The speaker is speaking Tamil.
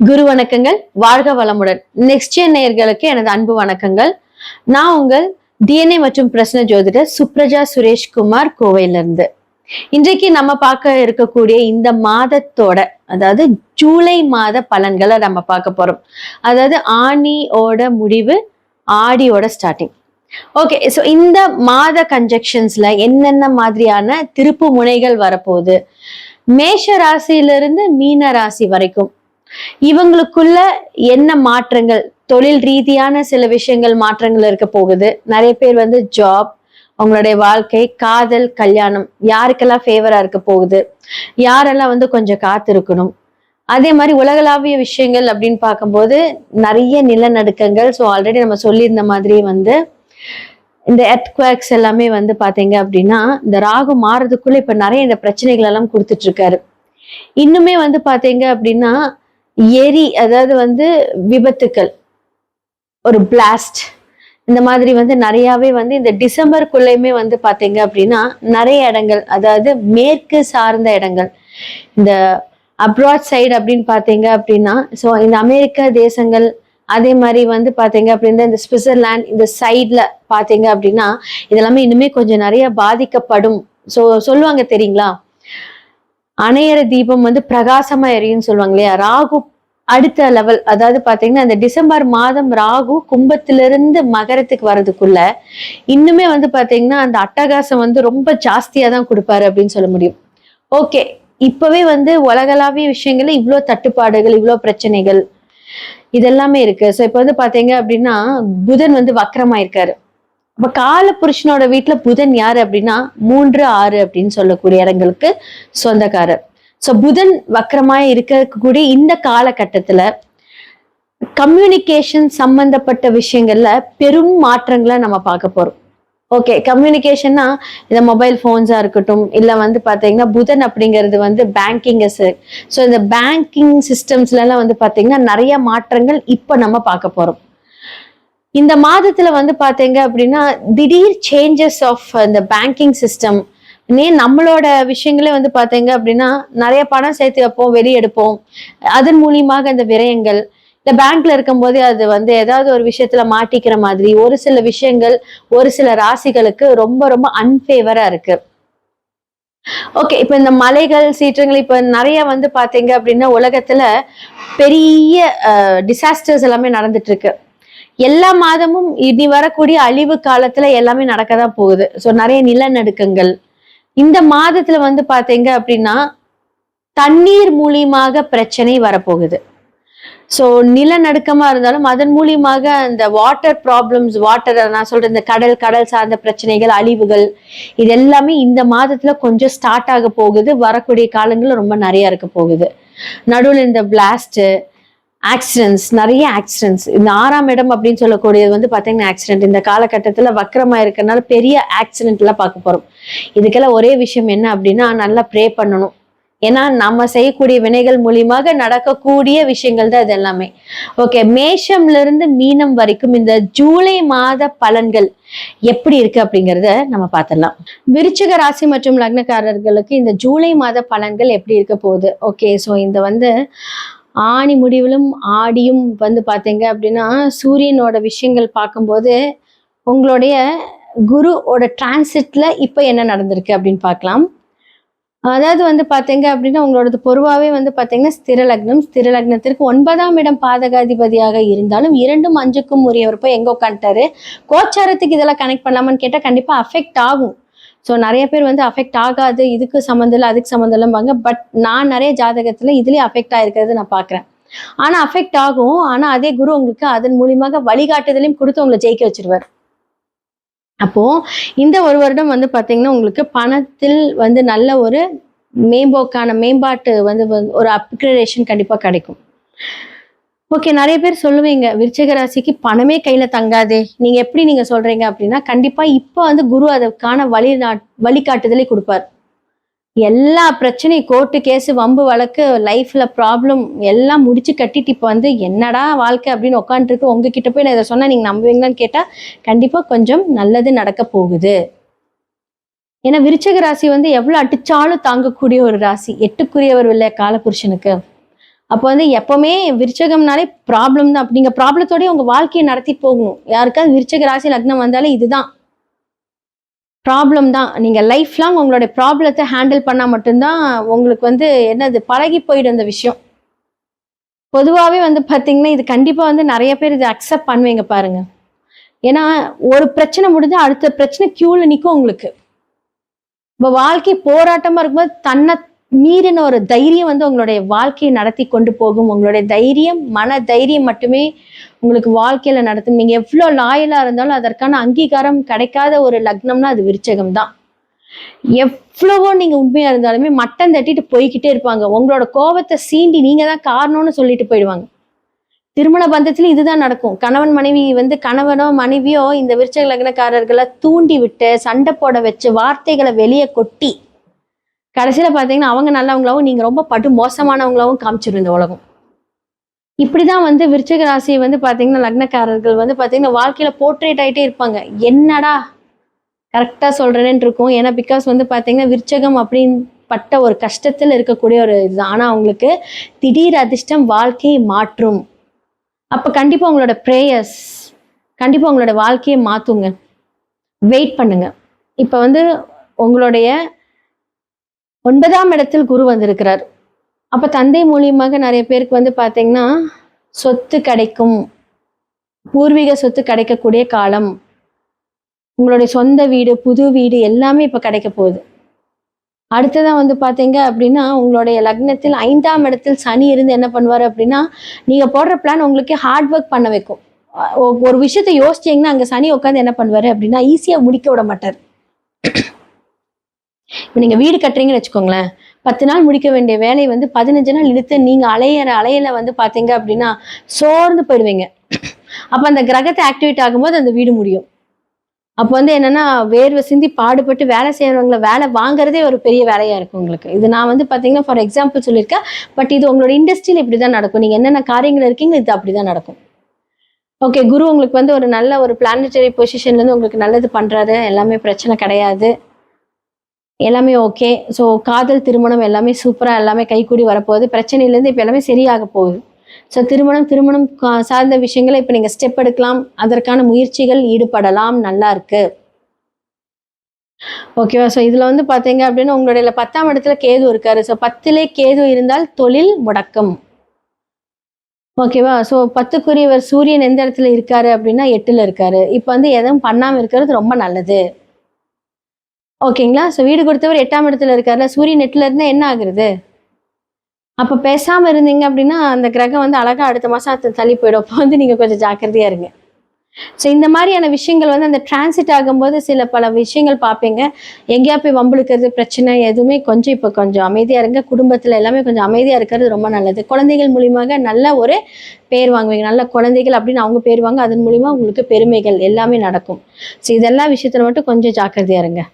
குரு வணக்கங்கள். வாழ்க வளமுடன். நெக்ஸ்ட் ஜென் நேயர்களுக்கு எனது அன்பு வணக்கங்கள். நான் உங்கள் டிஎன்ஏ மற்றும் பிரசன்ன ஜோதிடர் சுப்ரஜா சுரேஷ்குமார் கோவையிலிருந்து. இன்றைக்கு நம்ம பார்க்க இருக்கக்கூடிய இந்த மாதத்தோட அதாவது ஜூலை மாத பலன்களை நம்ம பார்க்க போறோம். அதாவது ஆனியோட முடிவு, ஆடியோட ஸ்டார்டிங். ஓகே, ஸோ இந்த மாத கன்ஜெக்ஷன்ஸ்ல என்னென்ன மாதிரியான திருப்பு முனைகள் வரப்போகுது, மேஷ ராசியிலிருந்து மீன ராசி வரைக்கும் இவங்களுக்குள்ள என்ன மாற்றங்கள், தொழில் ரீதியான சில விஷயங்கள் மாற்றங்கள் இருக்க போகுது. நிறைய பேர் வந்து ஜாப், அவங்களுடைய வாழ்க்கை, காதல், கல்யாணம் யாருக்கெல்லாம் ஃபேவரா இருக்க போகுது, யாரெல்லாம் வந்து கொஞ்சம் காத்திருக்கணும். அதே மாதிரி உலகளாவிய விஷயங்கள் அப்படின்னு பார்க்கும்போது நிறைய நிலநடுக்கங்கள். ஸோ ஆல்ரெடி நம்ம சொல்லியிருந்த மாதிரி வந்து இந்த எர்த்குவேக்ஸ் எல்லாமே வந்து பாத்தீங்க அப்படின்னா இந்த ராகு மாறதுக்குள்ள இப்ப நிறைய இந்த பிரச்சனைகள் எல்லாம் கொடுத்துட்டு இருக்காரு. இன்னுமே வந்து பாத்தீங்க அப்படின்னா அதாவது வந்து விபத்துக்கள், ஒரு பிளாஸ்ட், இந்த மாதிரி வந்து நிறையவே வந்து இந்த டிசம்பருக்குள்ளயுமே வந்து பாத்தீங்க அப்படின்னா நிறைய இடங்கள், அதாவது மேற்கு சார்ந்த இடங்கள், இந்த அப்ராட் சைடு அப்படின்னு பாத்தீங்க அப்படின்னா ஸோ இந்த அமெரிக்க தேசங்கள், அதே மாதிரி வந்து பாத்தீங்க அப்படின்னா இந்த சுவிட்சர்லாந்து இந்த சைட்ல பாத்தீங்க அப்படின்னா இதெல்லாமே இன்னுமே கொஞ்சம் நிறைய பாதிக்கப்படும். ஸோ சொல்லுவாங்க தெரியுங்களா, அணையற தீபம் வந்து பிரகாசமா எரியும்னு சொல்லுவாங்க இல்லையா. ராகு அடுத்த லெவல், அதாவது பாத்தீங்கன்னா இந்த டிசம்பர் மாதம் ராகு கும்பத்திலிருந்து மகரத்துக்கு வர்றதுக்குள்ள இன்னுமே வந்து பாத்தீங்கன்னா அந்த அட்டகாசம் வந்து ரொம்ப ஜாஸ்தியா தான் கொடுப்பாரு அப்படின்னு சொல்ல முடியும். ஓகே, இப்பவே வந்து உலகளாவிய விஷயங்கள்ல இவ்வளோ தட்டுப்பாடுகள், இவ்வளோ பிரச்சனைகள் இதெல்லாமே இருக்கு. ஸோ இப்ப வந்து பாத்தீங்க அப்படின்னா புதன் வந்து வக்கரமாயிருக்காரு. அப்ப கால புருஷனோட வீட்டுல புதன் யாரு அப்படின்னா 3, 6 அப்படின்னு சொல்லக்கூடிய இடங்களுக்கு சொந்தக்காரர். சோ புதன் வக்கரமாய் இருக்கக்கூடிய இந்த காலகட்டத்துல கம்யூனிகேஷன் சம்பந்தப்பட்ட விஷயங்கள்ல பெரும் மாற்றங்களை நம்ம பார்க்க போறோம். ஓகே, கம்யூனிகேஷன்னா இந்த மொபைல் போன்ஸா இருக்கட்டும், இல்ல வந்து பாத்தீங்கன்னா புதன் அப்படிங்கிறது வந்து பேங்கிங். ஸோ இந்த பேங்கிங் சிஸ்டம்ஸ்ல எல்லாம் வந்து பாத்தீங்கன்னா நிறைய மாற்றங்கள் இப்ப நம்ம பார்க்க போறோம். இந்த மாதத்துல வந்து பாத்தீங்க அப்படின்னா திடீர் சேஞ்சஸ் ஆஃப் இந்த பேங்கிங் சிஸ்டம். நம்மளோட விஷயங்களே வந்து பாத்தீங்க அப்படின்னா நிறைய பணம் சேர்த்து வைப்போம், வெளியெடுப்போம், அதன் மூலியமாக இந்த விரயங்கள், இந்த பேங்க்ல இருக்கும் போதே அது வந்து ஏதாவது ஒரு விஷயத்துல மாட்டிக்கிற மாதிரி ஒரு சில விஷயங்கள் ஒரு சில ராசிகளுக்கு ரொம்ப ரொம்ப அன்ஃபேவரா இருக்கு. ஓகே, இப்ப இந்த மலைகள், சீற்றங்கள் இப்ப நிறைய வந்து பாத்தீங்க அப்படின்னா உலகத்துல பெரிய டிசாஸ்டர்ஸ் எல்லாமே நடந்துட்டு இருக்கு. எல்லா மாதமும் இனி வரக்கூடிய அழிவு காலத்துல எல்லாமே நடக்கதான் போகுது. ஸோ நிறைய நிலநடுக்கங்கள் இந்த மாதத்துல வந்து பாத்தீங்க அப்படின்னா தண்ணீர் மூலியமாக பிரச்சனை வரப்போகுது. ஸோ நிலநடுக்கமா இருந்தாலும் அதன் மூலியமாக இந்த வாட்டர் ப்ராப்ளம்ஸ், வாட்டர் நான் சொல்றேன் இந்த கடல் சார்ந்த பிரச்சனைகள், அழிவுகள் இது எல்லாமே இந்த மாதத்துல கொஞ்சம் ஸ்டார்ட் ஆக போகுது. வரக்கூடிய காலங்கள்ல ரொம்ப நிறைய இருக்க போகுது. நடுவில் இந்த பிளாஸ்ட், ஆக்சிடென்ட்ஸ், நிறைய ஆக்சிடென்ட்ஸ். இந்த 6ஆம் இடம் அப்படின்னு சொல்லக்கூடியது வந்து பாத்தீங்கன்னா ஆக்சிடென்ட் இந்த காலகட்டத்துல வக்கரமா இருக்கிறதுனால பெரிய ஆக்சிடென்ட் எல்லாம் பார்க்க போறோம். இதுக்கெல்லாம் ஒரே விஷயம் என்ன அப்படின்னா நல்லா ப்ரே பண்ணணும். ஏன்னா நம்ம செய்யக்கூடிய வினைகள் மூலியமாக நடக்கக்கூடிய விஷயங்கள் தான் இது எல்லாமே. ஓகே, மேஷம்ல இருந்து மீனம் வரைக்கும் இந்த ஜூலை மாத பலன்கள் எப்படி இருக்கு அப்படிங்கறத நம்ம பார்த்துடலாம். விருச்சிக ராசி மற்றும் லக்னக்காரர்களுக்கு இந்த ஜூலை மாத பலன்கள் எப்படி இருக்க போகுது. ஓகே, ஸோ இந்த வந்து ஆணி முடிவிலும் ஆடியும் வந்து பாத்தீங்க அப்படின்னா சூரியனோட விஷயங்கள் பார்க்கும்போது உங்களுடைய குருவோட டிரான்சிட்ல இப்ப என்ன நடந்திருக்கு அப்படின்னு பார்க்கலாம். அதாவது வந்து பாத்தீங்க அப்படின்னா உங்களோட பொதுவாகவே வந்து பாத்தீங்கன்னா ஸ்திர லக்னம், ஸ்திர லக்னத்திற்கு 9ஆம் இடம் பாதகாதிபதியாக இருந்தாலும் 2ம் 5க்கும் உரியவர் போய் எங்க உட்காந்துட்டாரு. கோச்சாரத்துக்கு இதெல்லாம் கனெக்ட் பண்ணலாமான்னு கேட்டா கண்டிப்பா அஃபெக்ட் ஆகும். ஸோ நிறைய பேர் வந்து அஃபெக்ட் ஆகாது, இதுக்கு சம்மந்தம் இல்லை அதுக்கு சம்மந்தம் இல்லைம்பாங்க. பட் நான் நிறைய ஜாதகத்துல இதுலயே அஃபெக்ட் ஆயிருக்கிறது நான் பாக்குறேன். ஆனா அஃபெக்ட் ஆகும், ஆனா அதே குரு உங்களுக்கு அதன் மூலியமாக வழிகாட்டுதலையும் கொடுத்து உங்களை ஜெயிக்க வச்சிருவார். அப்போ இந்த ஒரு வருடம் வந்து பாத்தீங்கன்னா உங்களுக்கு பணத்தில் வந்து நல்ல ஒரு மேம்பாட்டு வந்து ஒரு அப்கிரேடேஷன் கண்டிப்பா கிடைக்கும். ஓகே, நிறைய பேர் சொல்லுவீங்க விருச்சிக ராசிக்கு பணமே கையில தங்காதே, நீங்க எப்படி நீங்க சொல்றீங்க அப்படின்னா கண்டிப்பா இப்ப வந்து குரு அதற்கான வழிகாட்டுதலை கொடுப்பார். எல்லா பிரச்சனையும், கோர்ட்டு கேஸ், வம்பு வழக்கு, லைஃப்ல ப்ராப்ளம் எல்லாம் முடிச்சு கட்டிட்டு இப்ப வந்து என்னடா வாழ்க்கை அப்படின்னு உட்காந்துருக்கு. உங்ககிட்ட போய் நான் இதை சொன்னா நீங்க நம்புவீங்களான்னு கேட்டா கண்டிப்பா கொஞ்சம் நல்லது நடக்க போகுது. ஏன்னா விருச்சிக ராசி வந்து எவ்வளவு அடிச்சாலும் தாங்கக்கூடிய ஒரு ராசி. 8க்குரியவர் இல்லை காலபுருஷனுக்கு. அப்போ வந்து எப்பவுமே விருச்சகம்னாலே ப்ராப்ளம் தான். நீங்க ப்ராப்ளத்தோடய உங்க வாழ்க்கையை நடத்தி போகணும். யாருக்காவது விருச்சக ராசி லக்னம் வந்தாலே இதுதான் ப்ராப்ளம் தான். நீங்க லைஃப் லாங் உங்களுடைய ப்ராப்ளத்தை ஹேண்டில் பண்ணா மட்டும்தான் உங்களுக்கு வந்து என்னது பழகி போயிடும் அந்த விஷயம். பொதுவாகவே வந்து பார்த்தீங்கன்னா இது கண்டிப்பா வந்து நிறைய பேர் இதை அக்செப்ட் பண்ணுவீங்க பாருங்க. ஏன்னா ஒரு பிரச்சனை முடிஞ்சா அடுத்த பிரச்சனை கியூல நிற்கும் உங்களுக்கு. இப்போ வாழ்க்கை போராட்டமா இருக்கும்போது தன்னை மீறின ஒரு தைரியம் வந்து உங்களுடைய வாழ்க்கையை நடத்தி கொண்டு போகும். உங்களுடைய தைரியம், மன தைரியம் மட்டுமே உங்களுக்கு வாழ்க்கையில நடத்தும். நீங்க எவ்வளோ லாயலா இருந்தாலும் அதற்கான அங்கீகாரம் கிடைக்காத ஒரு லக்னம்னா அது விருச்சகம் தான். எவ்வளவோ நீங்க உண்மையா இருந்தாலுமே மட்டம் தட்டிட்டு போய்கிட்டே இருப்பாங்க. உங்களோட கோபத்தை சீண்டி நீங்க தான் காரணம்னு சொல்லிட்டு போயிடுவாங்க. திருமண பந்தத்துல இதுதான் நடக்கும். கணவன் மனைவி வந்து கணவனோ மனைவியோ இந்த விருச்சக லக்னக்காரர்களை தூண்டி விட்டு சண்டை போட வச்சு வார்த்தைகளை வெளியே கொட்டி கடைசியில பாத்தீங்கன்னா அவங்க நல்லவங்களாவும் நீங்க ரொம்ப படு மோசமானவங்களாவும் காமிச்சிடும் இந்த உலகம். இப்படிதான் வந்து விருச்சக ராசியை வந்து பாத்தீங்கன்னா லக்னக்காரர்கள் வந்து பாத்தீங்கன்னா வாழ்க்கையில போர்ட்ரேட் ஆயிட்டே இருப்பாங்க. என்னடா கரெக்டா சொல்றேன்னு இருக்கும். ஏன்னா பிகாஸ் வந்து பாத்தீங்கன்னா விருச்சகம் அப்படின்னு பட்ட ஒரு கஷ்டத்துல இருக்கக்கூடிய ஒரு இதுதான். ஆனா அவங்களுக்கு திடீர் அதிர்ஷ்டம் வாழ்க்கையை மாற்றும். அப்ப கண்டிப்பா உங்களோட ப்ரேயர்ஸ் கண்டிப்பா உங்களோட வாழ்க்கையை மாத்துங்க. வெயிட் பண்ணுங்க. இப்ப வந்து உங்களுடைய 9ஆம் இடத்தில் குரு வந்திருக்கிறார். அப்ப தந்தை மூலியமாக நிறைய பேருக்கு வந்து பாத்தீங்கன்னா சொத்து கிடைக்கும். பூர்வீக சொத்து கிடைக்கக்கூடிய காலம். உங்களுடைய சொந்த வீடு, புது வீடு எல்லாமே இப்ப கிடைக்க போகுது. அடுத்ததான் வந்து பாத்தீங்க அப்படின்னா உங்களுடைய லக்னத்தில் 5ஆம் இடத்தில் சனி இருந்து என்ன பண்ணுவாரு அப்படின்னா நீங்க போடுற பிளான் உங்களுக்கு ஹார்ட் ஒர்க் பண்ண வைக்கும். ஒரு விஷயத்த யோசிச்சீங்கன்னா அங்க சனி உட்காந்து என்ன பண்ணுவாரு அப்படின்னா ஈஸியா முடிக்க விட மாட்டார். இப்ப நீங்க வீடு கட்டுறீங்கன்னு வச்சுக்கோங்களேன், 10 நாள் முடிக்க வேண்டிய வேலையை வந்து 15 நாள் இழுத்து நீங்க அலையில வந்து பாத்தீங்க அப்படின்னா சோர்ந்து போயிடுவீங்க. அப்ப அந்த கிரகத்தை ஆக்டிவேட் ஆகும்போது அந்த வீடு முடியும். அப்போ வந்து என்னன்னா வேர்வை சிந்தி பாடுபட்டு வேலை செய்யறவங்களை வேலை வாங்குறதே ஒரு பெரிய வேலையா இருக்கும் உங்களுக்கு. இது நான் வந்து பாத்தீங்கன்னா ஃபார் எக்ஸாம்பிள் சொல்லியிருக்கேன். பட் இது உங்களோட இண்டஸ்ட்ரியில் இப்படிதான் நடக்கும். நீங்க என்னென்ன காரியங்கள் இருக்கீங்க இது அப்படிதான் நடக்கும். ஓகே, குரு உங்களுக்கு வந்து ஒரு நல்ல ஒரு பிளானட்டரி பொசிஷன்ல இருந்து உங்களுக்கு நல்லது பண்றாரு. எல்லாமே பிரச்சனை கிடையாது, எல்லாமே ஓகே. ஸோ காதல் திருமணம் எல்லாமே சூப்பரா எல்லாமே கைகூடி வரப்போகுது. பிரச்சனையிலேருந்து இப்போ எல்லாமே சரியாக போகுது. ஸோ திருமணம் சார்ந்த விஷயங்களை இப்போ நீங்கள் ஸ்டெப் எடுக்கலாம். அதற்கான முயற்சிகள் ஈடுபடலாம். நல்லா இருக்கு. ஓகேவா? ஸோ இதில் வந்து பார்த்தீங்க அப்படின்னா உங்களுடைய 10ஆம் இடத்துல கேது இருக்காரு. ஸோ 10லே கேது இருந்தால் தொழில் முடக்கம். ஓகேவா? ஸோ 10க்குரியவர் சூரியன் எந்த இடத்துல இருக்காரு அப்படின்னா 8ல் இருக்காரு. இப்போ வந்து எதுவும் பண்ணாமல் இருக்கிறது ரொம்ப நல்லது. ஓகேங்களா? ஸோ வீடு கொடுத்தவர் 8ஆம் இடத்துல இருக்காருல்ல, சூரியன் 8ல இருந்தால் என்ன ஆகுறது? அப்போ பேசாமல் இருந்தீங்க அப்படின்னா அந்த கிரகம் வந்து அழகாக அடுத்த மாதம் தள்ளி போயிடும். அப்போ வந்து நீங்கள் கொஞ்சம் ஜாக்கிரதையாக இருங்க. ஸோ இந்த மாதிரியான விஷயங்கள் வந்து அந்த டிரான்சிட் ஆகும்போது பல விஷயங்கள் பார்ப்பீங்க. எங்கேயா போய் வம்பிழுக்கிறது பிரச்சனை எதுவுமே இப்போ கொஞ்சம் அமைதியாக இருங்க. குடும்பத்தில் எல்லாமே கொஞ்சம் அமைதியாக இருக்கிறது ரொம்ப நல்லது. குழந்தைகள் மூலியமாக நல்ல ஒரு பேர் வாங்குவீங்க. நல்ல குழந்தைகள் அப்படின்னு அவங்க பேர் வாங்க, அதன் மூலியமாக உங்களுக்கு பெருமைகள் எல்லாமே நடக்கும். ஸோ இதெல்லாம் விஷயத்தில் மட்டும் கொஞ்சம் ஜாக்கிரதையாக இருங்க.